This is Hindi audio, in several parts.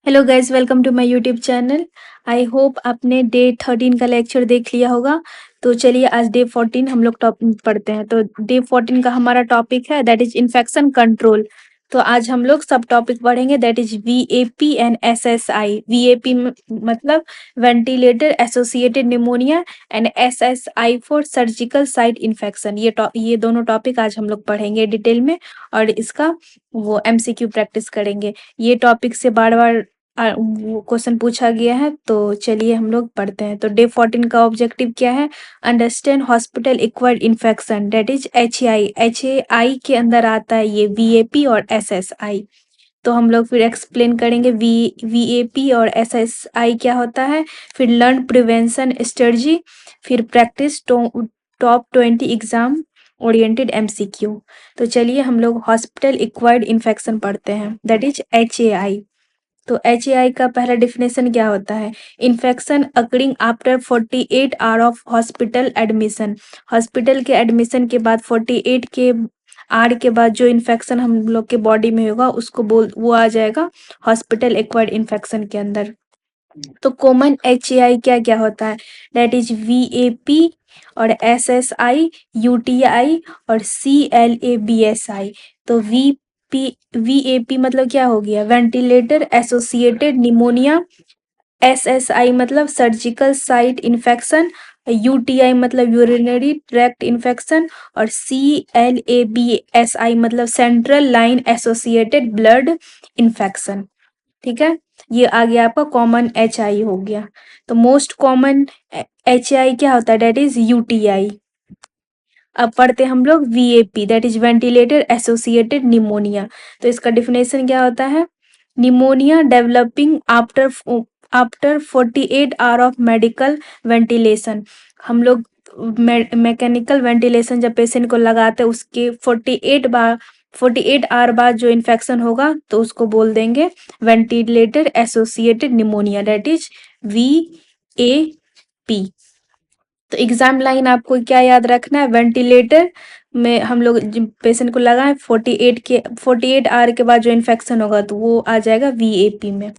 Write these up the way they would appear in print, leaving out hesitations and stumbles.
Hello guys, welcome to my YouTube channel. I hope आपने डे 13 का लेक्चर देख लिया होगा। तो चलिए आज डे 14 हम लोग पढ़ते हैं। तो डे 14 का हमारा टॉपिक है दैट इज इन्फेक्शन कंट्रोल। तो आज हम लोग सब टॉपिक पढ़ेंगे that is VAP and SSI. VAP मतलब ventilator associated pneumonia and SSI for surgical site infection. ये दोनों टॉपिक आज हम लोग पढ़ेंगे डिटेल में और इसका वो एमसीक्यू प्रैक्टिस करेंगे। ये टॉपिक से बार बार वो क्वेश्चन पूछा गया है। तो चलिए हम लोग पढ़ते हैं। तो डे 14 का ऑब्जेक्टिव क्या है? Understand hospital acquired infection that is HAI. HAI के अंदर आता है ये वीएपी और एसएसआई। तो हम लोग फिर एक्सप्लेन करेंगे वीएपी और एसएसआई क्या होता है, फिर लर्न प्रिवेंशन स्ट्रेटजी, फिर practice top 20 exam oriented MCQ. तो चलिए हम लोग हॉस्पिटल एक्वायर्ड इन्फेक्शन पढ़ते हैं दैट इज एचएआई। तो एच का पहला डिफिनेशन क्या होता है? Infection occurring after 48 hour of hospital admission. Hospital के एडमिशन के बाद 48 के आर के बाद जो इन्फेक्शन हम लोग के बॉडी में होगा उसको वो आ जाएगा हॉस्पिटल एक्वायर्ड इन्फेक्शन के अंदर। तो कॉमन एच क्या क्या होता है? दैट इज वीएपी और एसएसआई, यूटीआई और सीएलएबीएसआई। तो वीएपी मतलब क्या हो गया? Ventilator associated pneumonia. एसएसआई मतलब सर्जिकल साइट इन्फेक्शन। यूटीआई मतलब यूरिनरी ट्रैक्ट इन्फेक्शन। और सीएलएबीएसआई मतलब central line associated blood infection. ठीक है, ये आ गया आपका कॉमन एच हो गया। तो मोस्ट कॉमन एच क्या होता है? That is UTI. अब पढ़ते हैं हम लोग VAP that is ventilator associated pneumonia. तो इसका डिफिनेशन क्या होता है? Pneumonia developing after 48 hour of medical ventilation. हम लोग मैकेनिकल वेंटिलेशन जब पेशेंट को लगाते हैं उसके 48 आवर बाद जो इन्फेक्शन होगा तो उसको बोल देंगे ventilator associated pneumonia that is vap. तो एग्जाम लाइन आपको क्या याद रखना है? वेंटिलेटर में हम लोग पेशेंट को लगाएं 48 आवर के बाद जो इन्फेक्शन होगा तो वो आ जाएगा वीएपी में।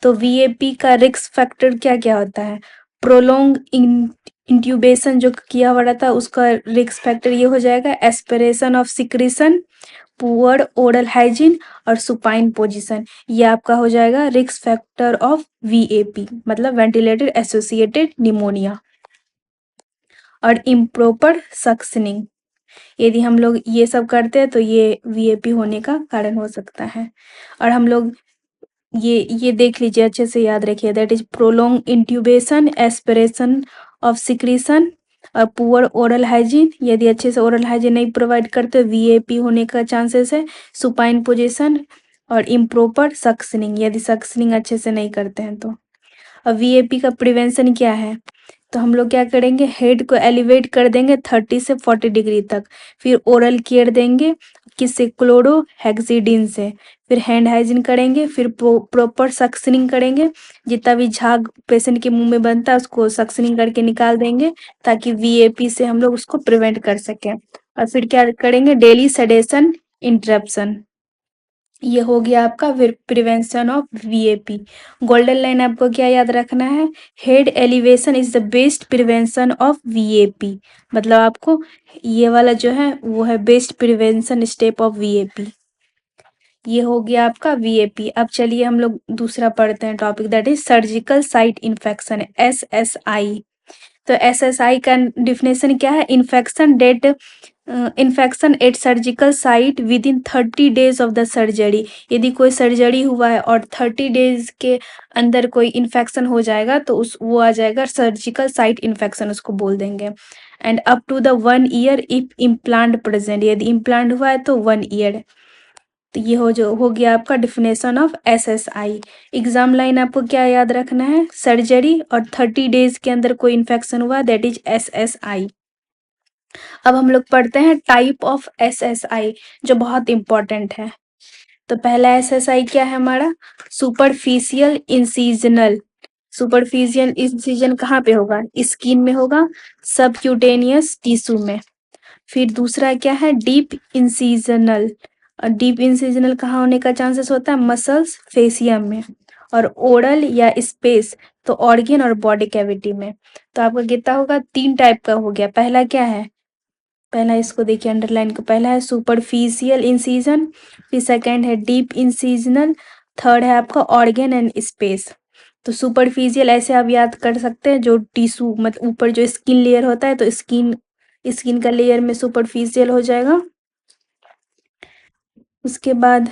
तो वीएपी का रिस्क फैक्टर क्या क्या होता है? प्रोलोंग इंट्यूबेशन जो किया हुआ रहता है उसका रिस्क फैक्टर ये हो जाएगा aspiration of secretion, poor oral hygiene और सुपाइन पोजीशन। ये आपका हो जाएगा रिस्क फैक्टर ऑफ वीएपी मतलब वेंटिलेटर एसोसिएटेड निमोनिया। और इम्प्रॉपर सक्शनिंग, यदि हम लोग ये सब करते हैं तो ये वीएपी होने का कारण हो सकता है। और हम लोग ये देख लीजिए, अच्छे से याद रखिए that is prolong intubation, aspiration of secretion और पुअर ओरल हाइजीन। यदि अच्छे से ओरल हाइजीन नहीं प्रोवाइड करते वीएपी होने का चांसेस है। सुपाइन पोजीशन और इम्प्रॉपर सक्शनिंग, यदि सक्शनिंग अच्छे से नहीं करते हैं तो। अब वीएपी का प्रिवेंशन क्या है? तो हम लोग क्या करेंगे, हेड को एलिवेट कर देंगे 30 से 40 डिग्री तक। फिर ओरल केयर देंगे किससे? क्लोरो हेक्सिडिन से। फिर हैंड हाइजीन करेंगे, फिर प्रॉपर सक्शनिंग करेंगे। जितना भी झाग पेशेंट के मुंह में बनता है उसको सक्शनिंग करके निकाल देंगे ताकि वीएपी से हम लोग उसको प्रिवेंट कर सकें। और फिर क्या करेंगे? Daily sedation interruption. ये हो गया आपका prevention of VAP. Golden line आपको क्या याद रखना है? Head elevation is the best prevention of VAP. मतलब आपको ये वाला जो है वो है best prevention step of VAP. ये हो गया आपका वीएपी। अब चलिए हम लोग दूसरा पढ़ते हैं topic that is surgical site infection SSI. तो एसएसआई का डिफिनेशन क्या है? Infection at surgical site within 30 days of the surgery. यदि कोई सर्जरी हुआ है और 30 डेज के अंदर कोई इन्फेक्शन हो जाएगा तो वो आ जाएगा सर्जिकल साइट इन्फेक्शन, उसको बोल देंगे। And up to the 1 year if implant present, यदि इम्प्लांट हुआ है तो 1 ईयर। तो ये हो गया आपका definition of SSI. Exam line आपको क्या याद रखना है? सर्जरी और 30 डेज के अंदर कोई इन्फेक्शन हुआ दैट इज एसएसआई। अब हम लोग पढ़ते हैं टाइप ऑफ एसएसआई जो बहुत इंपॉर्टेंट है। तो पहला एसएसआई क्या है हमारा? Superficial incisional. सुपरफिशियल इंसिजन कहाँ पे होगा? स्किन में होगा, सबक्यूटेनियस टिश्यू में। फिर दूसरा क्या है? Deep incisional. और डीप इंसिजनल कहाँ होने का चांसेस होता है? मसल्स फेसियम में। और ओरल या स्पेस तो ऑर्गन और बॉडी कैविटी में। तो आपका कितना होगा, 3 टाइप का हो गया। पहला क्या है, पहला इसको देखिए अंडरलाइन को, पहला है सुपरफिशियल इंसिजन, फिर सेकंड है डीप इंसिजनल, थर्ड है आपका ऑर्गन एंड स्पेस। तो सुपरफिशियल ऐसे आप याद कर सकते हैं, जो टिश्यू मतलब ऊपर जो स्किन लेयर होता है, तो स्किन स्किन का लेयर में सुपरफिशियल हो जाएगा। उसके बाद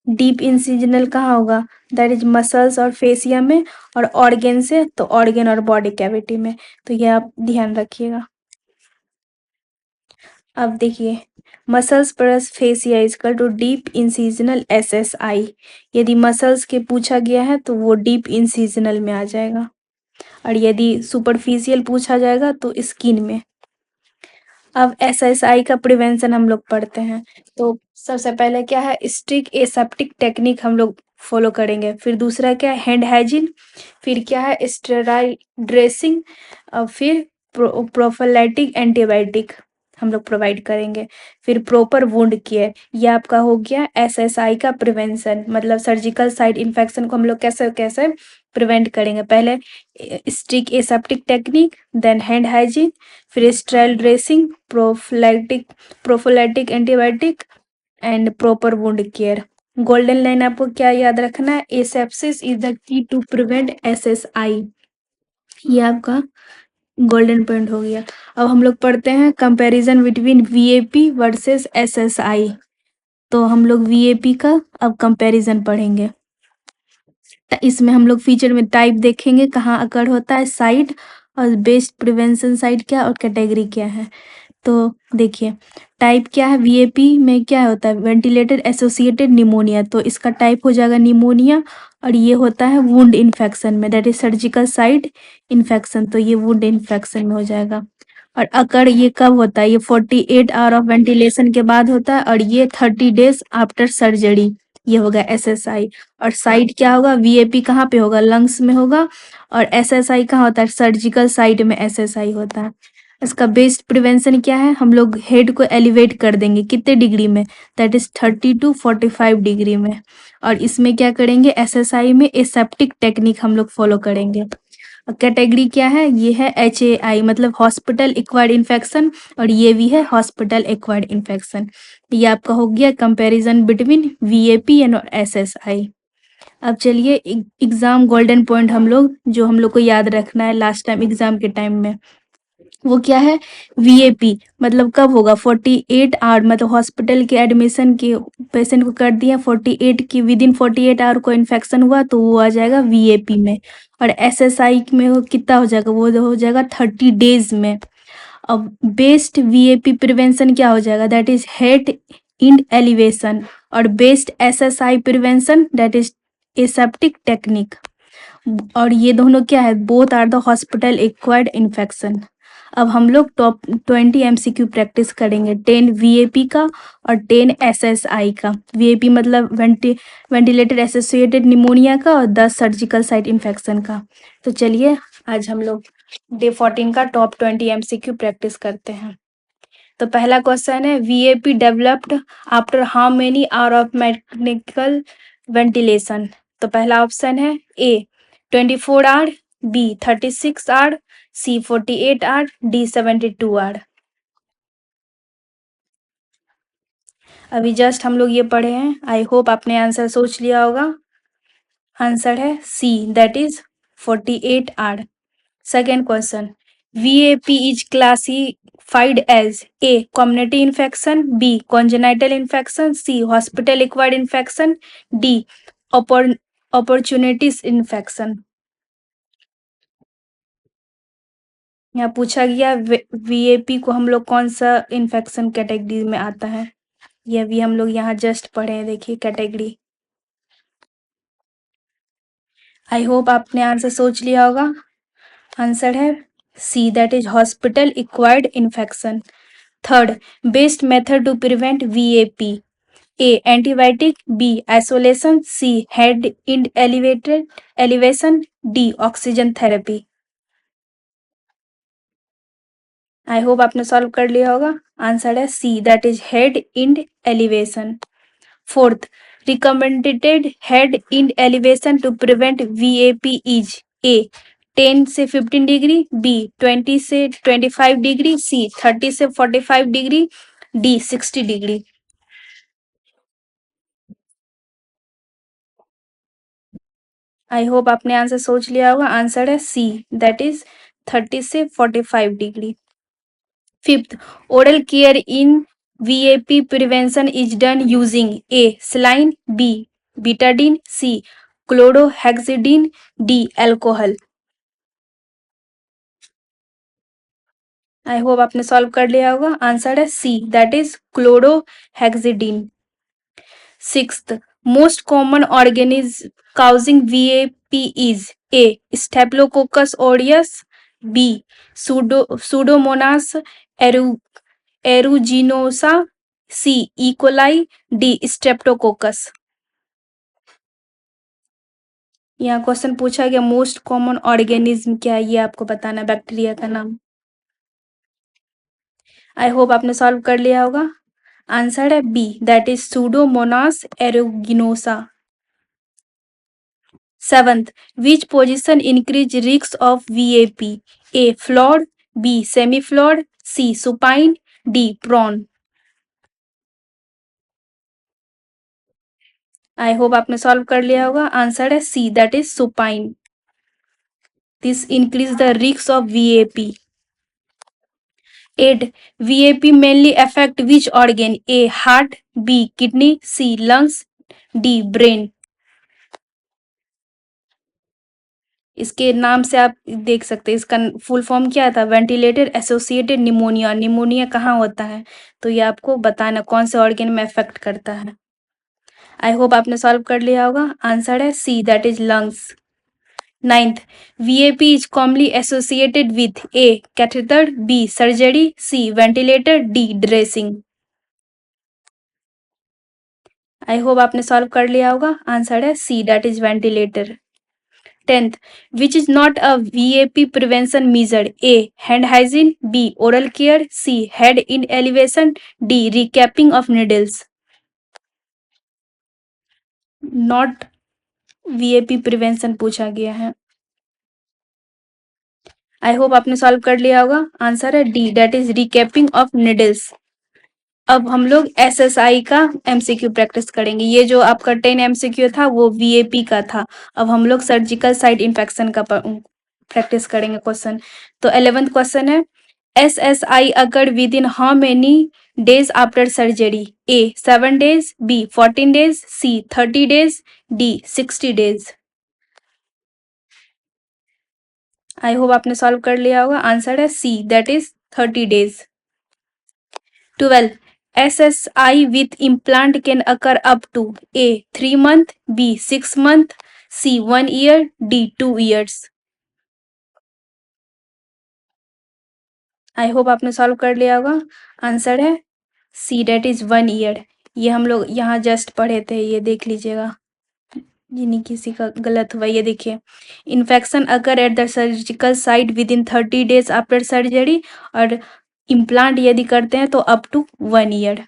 डीप इंसिजनल कहाँ होगा, दैट इज मसल्स और फेसिया में, और ऑर्गन से तो ऑर्गन और बॉडी कैविटी में। तो ये आप ध्यान रखिएगा। अब देखिए, muscles plus fascia is equal to deep incisional SSI। यदि मसल्स के पूछा गया है तो वो डीप इंसिजनल में आ जाएगा, और यदि सुपरफिशियल पूछा जाएगा तो स्किन में। अब SSI का प्रिवेंशन हम लोग पढ़ते हैं। तो सबसे पहले क्या है, स्ट्रिक्ट एसेप्टिक टेक्निक हम लोग फॉलो करेंगे। फिर दूसरा क्या है, हैंड हाइजीन। फिर क्या है, स्टेराइल ड्रेसिंग। और फिर प्रोफिलैटिक एंटीबायोटिक हम लोग प्रोवाइड करेंगे। फिर प्रॉपर वुंड केयर। ये आपका हो गया SSI का प्रिवेंशन, मतलब सर्जिकल साइट इन्फेक्शन को हम लोग कैसे कैसे प्रिवेंट करेंगे। पहले strict aseptic technique, then hand hygiene, फिर sterile dressing, prophylactic antibiotic and proper wound care. Golden line आपको क्या याद रखना है, asepsis is the key to prevent SSI। ये आपका गोल्डन पॉइंट हो गया। अब हम लोग पढ़ते हैं comparison between VAP versus SSI। तो हम लोग VAP का अब कंपैरिजन पढ़ेंगे। इसमें हम लोग फीचर में टाइप देखेंगे, कहाँ अकर होता है, साइट, और बेस्ट प्रिवेंशन साइट क्या और कैटेगरी क्या है। तो देखिए, टाइप क्या है, VAP में क्या होता है, वेंटिलेटर एसोसिएटेड निमोनिया, तो इसका टाइप हो जाएगा निमोनिया। और ये होता है वुंड इन्फेक्शन में, that is surgical site infection, तो ये वुंड इन्फेक्शन में हो जाएगा। और अकड़ ये कब होता है, ये 48 आवर ऑफ वेंटिलेशन के बाद होता है, और ये 30 डेज आफ्टर सर्जरी। ये होगा SSI। और साइट क्या होगा, VAP कहाँ पे होगा, लंग्स में होगा, और SSI कहाँ होता है, सर्जिकल साइट में SSI होता है। इसका बेस्ट प्रिवेंशन क्या है, हम लोग हेड को एलिवेट कर देंगे कितने डिग्री में, दैट इज 30 to 45 डिग्री में। और इसमें क्या करेंगे, SSI में एसेप्टिक टेक्निक हम लोग फॉलो करेंगे। कैटेगरी क्या है, ये है HAI मतलब हॉस्पिटल एक्वायर्ड इन्फेक्शन, और ये भी है हॉस्पिटल एक्वायर्ड इन्फेक्शन। ये आपका हो गया comparison between VAP and SSI। अब चलिए एग्जाम गोल्डन पॉइंट हम लोग जो हम लोग को याद रखना है लास्ट टाइम एग्जाम के टाइम में, वो क्या है, VAP मतलब कब होगा, 48 आवर, मतलब हॉस्पिटल के एडमिशन के पेशेंट को कर दिया 48 की, विद इन 48 आवर को इन्फेक्शन हुआ तो वो आ जाएगा VAP में। और SSI में वो कितना हो जाएगा, वो हो जाएगा 30 डेज में। अब बेस्ट VAP प्रिवेंशन क्या हो जाएगा, that is head end elevation. और best SSI prevention that is aseptic technique. और ये दोनों क्या है, both are the hospital acquired infection. अब हम लोग टॉप 20 MCQ प्रैक्टिस करेंगे, 10 VAP का और 10 SSI का। VAP मतलब वेंटिलेटर एसोसिएटेड निमोनिया का, और 10 सर्जिकल साइट इन्फेक्शन का। तो चलिए आज हम लोग डे 14 का टॉप 20 MCQ प्रैक्टिस करते हैं। तो पहला क्वेश्चन है, VAP developed after how many hour of mechanical ventilation. तो पहला ऑप्शन है A 24 hour, B 36 hour, C 48 hour, D 72 hour. अभी जस्ट हम लोग ये पढ़े हैं, आई होप आपने आंसर सोच लिया होगा। आंसर है C that is 48 hour. Second question, VAP is classified as A. Community infection, B. Congenital infection, C. Hospital acquired infection, D. oppor- opportunities infection। यहाँ पूछा गया VAP को हम लोग कौन सा इन्फेक्शन कैटेगरी में आता है, ये भी हम लोग यहाँ जस्ट पढ़े हैं, देखिए कैटेगरी। आई होप आपने आंसर सोच लिया होगा। आंसर है C that is hospital acquired infection. Third, best method to prevent VAP, A. Antibiotic, B. Isolation, C. Head in elevated elevation, D. Oxygen therapy। I hope आपने सॉल्व कर लिया होगा। आंसर है C that is head in elevation. Fourth, Recommended head in elevation to prevent VAP is A 10 से 15 डिग्री, B 20 से 25 डिग्री, C 30 से 45 डिग्री, D 60 डिग्री। आई होप आपने आंसर सोच लिया होगा। आंसर है सी, दैट इज 30 से 45 degree. Fifth, oral care in VAP prevention is done using A saline, B betadine, C chlorhexidine, D alcohol. I hope आपने सॉल्व कर लिया होगा। आंसर है C, that is chlorhexidine. Sixth, most common organism causing VAP is A Staphylococcus aureus, B Pseudomonas aeruginosa, C E. coli, D Streptococcus। यहाँ क्वेश्चन पूछा गया मोस्ट कॉमन ऑर्गेनिज्म क्या है, ये आपको बताना, बैक्टीरिया का नाम। आई होप आपने सॉल्व कर लिया होगा। आंसर है B, that is Pseudomonas aeruginosa। Seventh, which position increase risk of VAP? A flawed, B semi flawed, C supine, D prone। I hope आपने सॉल्व कर लिया होगा। आंसर है C, that is supine. This increase the risk of VAP। 8, VAP mainly affect which organ? A heart, B kidney, C lungs, D brain। इसके नाम से आप देख सकते हैं इसका फुल फॉर्म क्या था, वेंटिलेटर एसोसिएटेड निमोनिया। निमोनिया कहाँ होता है, तो ये आपको बताना कौन से ऑर्गन में अफेक्ट करता है। आई होप आपने सॉल्व कर लिया होगा। आंसर है C, that is lungs. Ninth, VAP is commonly associated with A catheter, B surgery, C ventilator, D dressing. I hope आपने सॉल्व कर लिया होगा। आंसर है C, that is ventilator. 10th, which is not a VAP prevention measure? A hand hygiene, B oral care, C head in elevation, D recapping of needles। Not VAP prevention पूछा गया है। आई होप आपने सॉल्व कर लिया होगा। आंसर है D, that is रिकैपिंग of needles. अब हम लोग SSI का MCQ प्रैक्टिस करेंगे। ये जो आपका 10 MCQ था वो VAP का था। अब हम लोग सर्जिकल साइट इन्फेक्शन का प्रैक्टिस करेंगे क्वेश्चन। तो 11th क्वेश्चन है, SSI occur with in how many days after surgery? A 7 days, B 14 days, C 30 days, D 60 days। I hope आपने सॉल्व कर लिया होगा। आंसर है C, that is 30 days। 12, SSI with implant can occur up to A 3 month, B 6 month, C 1 year, D 2 years। I hope आपने सॉल्व कर लिया होगा। आंसर है सी, डेट इज 1 ईयर। ये हम लोग यहाँ जस्ट पढ़े थे, ये देख लीजिएगा, ये नहीं किसी का गलत हुआ। ये देखिए, infection occur at the surgical site within 30 days after surgery, और इम्प्लांट यदि करते हैं तो up to 1 year.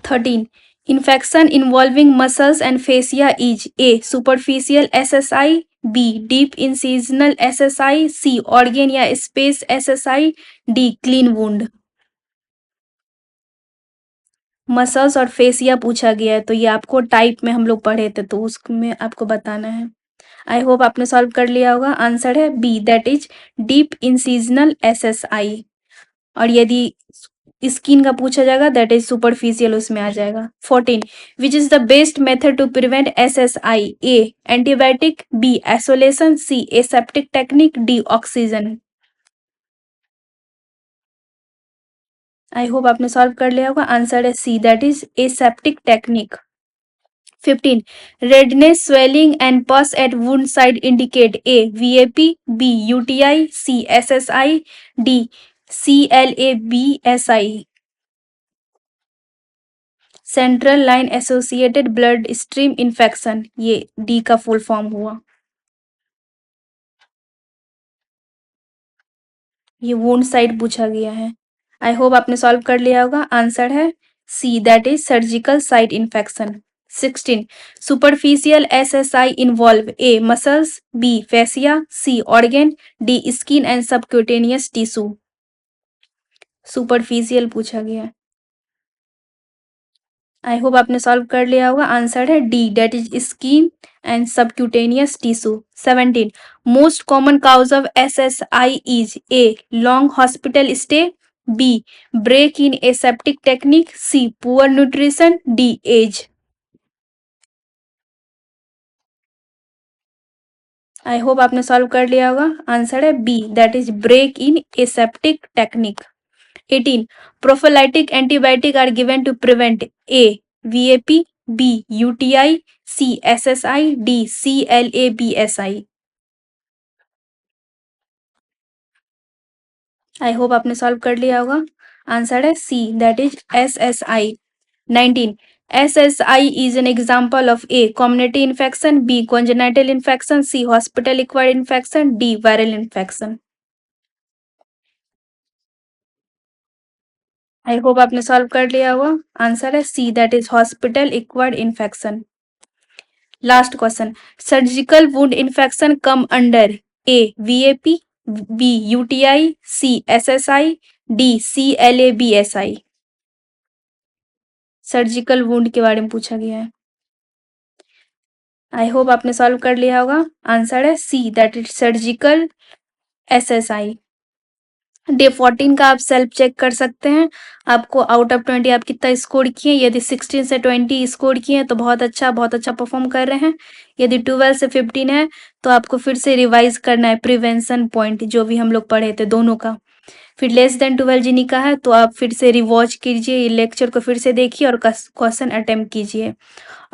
13, infection involving muscles and fascia is A superficial SSI, B deep incisional SSI, C organ या space SSI, D clean wound। Muscles और फेसिया पूछा गया है, तो ये आपको टाइप में हम लोग पढ़े थे, तो उसमें आपको बताना है। आई होप आपने सॉल्व कर लिया होगा। आंसर है B, that is deep incisional SSI। और यदि स्किन का पूछा जाएगा दैट इज सुपरफिशियल, उसमें आ जाएगा। 14, which is the best method to prevent SSI? A antibiotic, B isolation, C aseptic technique, D oxygen. I hope आपने सॉल्व कर लिया होगा। आंसर है C, that is aseptic technique. 15, redness, swelling and pus at wound site indicate A VAP, B UTI, C SSI, D CLABSI। Central line associated blood stream infection, ये डी का फुल फॉर्म हुआ। ये वुंड साइड पूछा गया है। आई होप आपने सॉल्व कर लिया होगा। आंसर है C, that is surgical site infection. 16, superficial SSI involve A muscles, B fascia, C organ, D skin and subcutaneous tissue. Superficial पूछा गया है। आई होप आपने सॉल्व कर लिया होगा। आंसर है D, that is skin and subcutaneous tissue. 17, most common cause of SSI is a long hospital stay, B break in aseptic technique, C poor nutrition, D age. I hope आपने सॉल्व कर लिया होगा। आंसर है B, that is break in aseptic technique. 18, prophylactic antibiotic are given to prevent A VAP, B UTI, C SSI, D CLABSI। I hope आपने सॉल्व कर लिया होगा। आंसर है C, that is SSI। 19, SSI is an example of A community infection, B congenital infection, C hospital acquired infection, D viral infection। I hope आपने सॉल्व कर लिया होगा। आंसर है C, that is hospital acquired infection. Last question, surgical wound infection come under A VAP, B UTI, C SSI, D CLABSI. Surgical wound के बारे में पूछा गया है। आई होप आपने सॉल्व कर लिया होगा। आंसर है C, that is surgical SSI. Day 14 का आप सेल्फ चेक कर सकते हैं। आपको आउट ऑफ 20 आप कितना स्कोर किए। यदि 16 से 20 स्कोर किए हैं तो बहुत अच्छा परफॉर्म कर रहे हैं। यदि 12 से 15 है तो आपको फिर से रिवाइज करना है प्रिवेंशन पॉइंट जो भी हम लोग पढ़े थे दोनों का। फिर लेस देन 12 जिन्हीं का है तो आप फिर से रिवॉच कीजिए, लेक्चर को फिर से देखिए और क्वेश्चन अटेम्प्ट कीजिए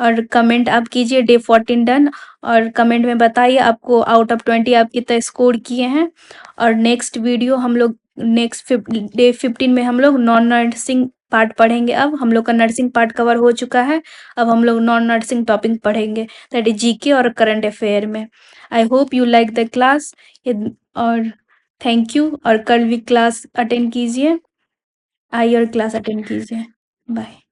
और कमेंट आप कीजिए डे 14 डन, और कमेंट में बताइए आपको आउट ऑफ 20 आप कितना स्कोर किए हैं। और नेक्स्ट वीडियो हम लोग नेक्स्ट डे 15 में हम लोग नॉन नर्सिंग पार्ट पढ़ेंगे। अब हम लोग का नर्सिंग पार्ट कवर हो चुका है, अब हम लोग नॉन नर्सिंग टॉपिक पढ़ेंगे, दैट इज जीके और करंट अफेयर में। I hope you like the class और थैंक यू। और कल भी क्लास अटेंड कीजिए, आइए और क्लास अटेंड कीजिए। बाय।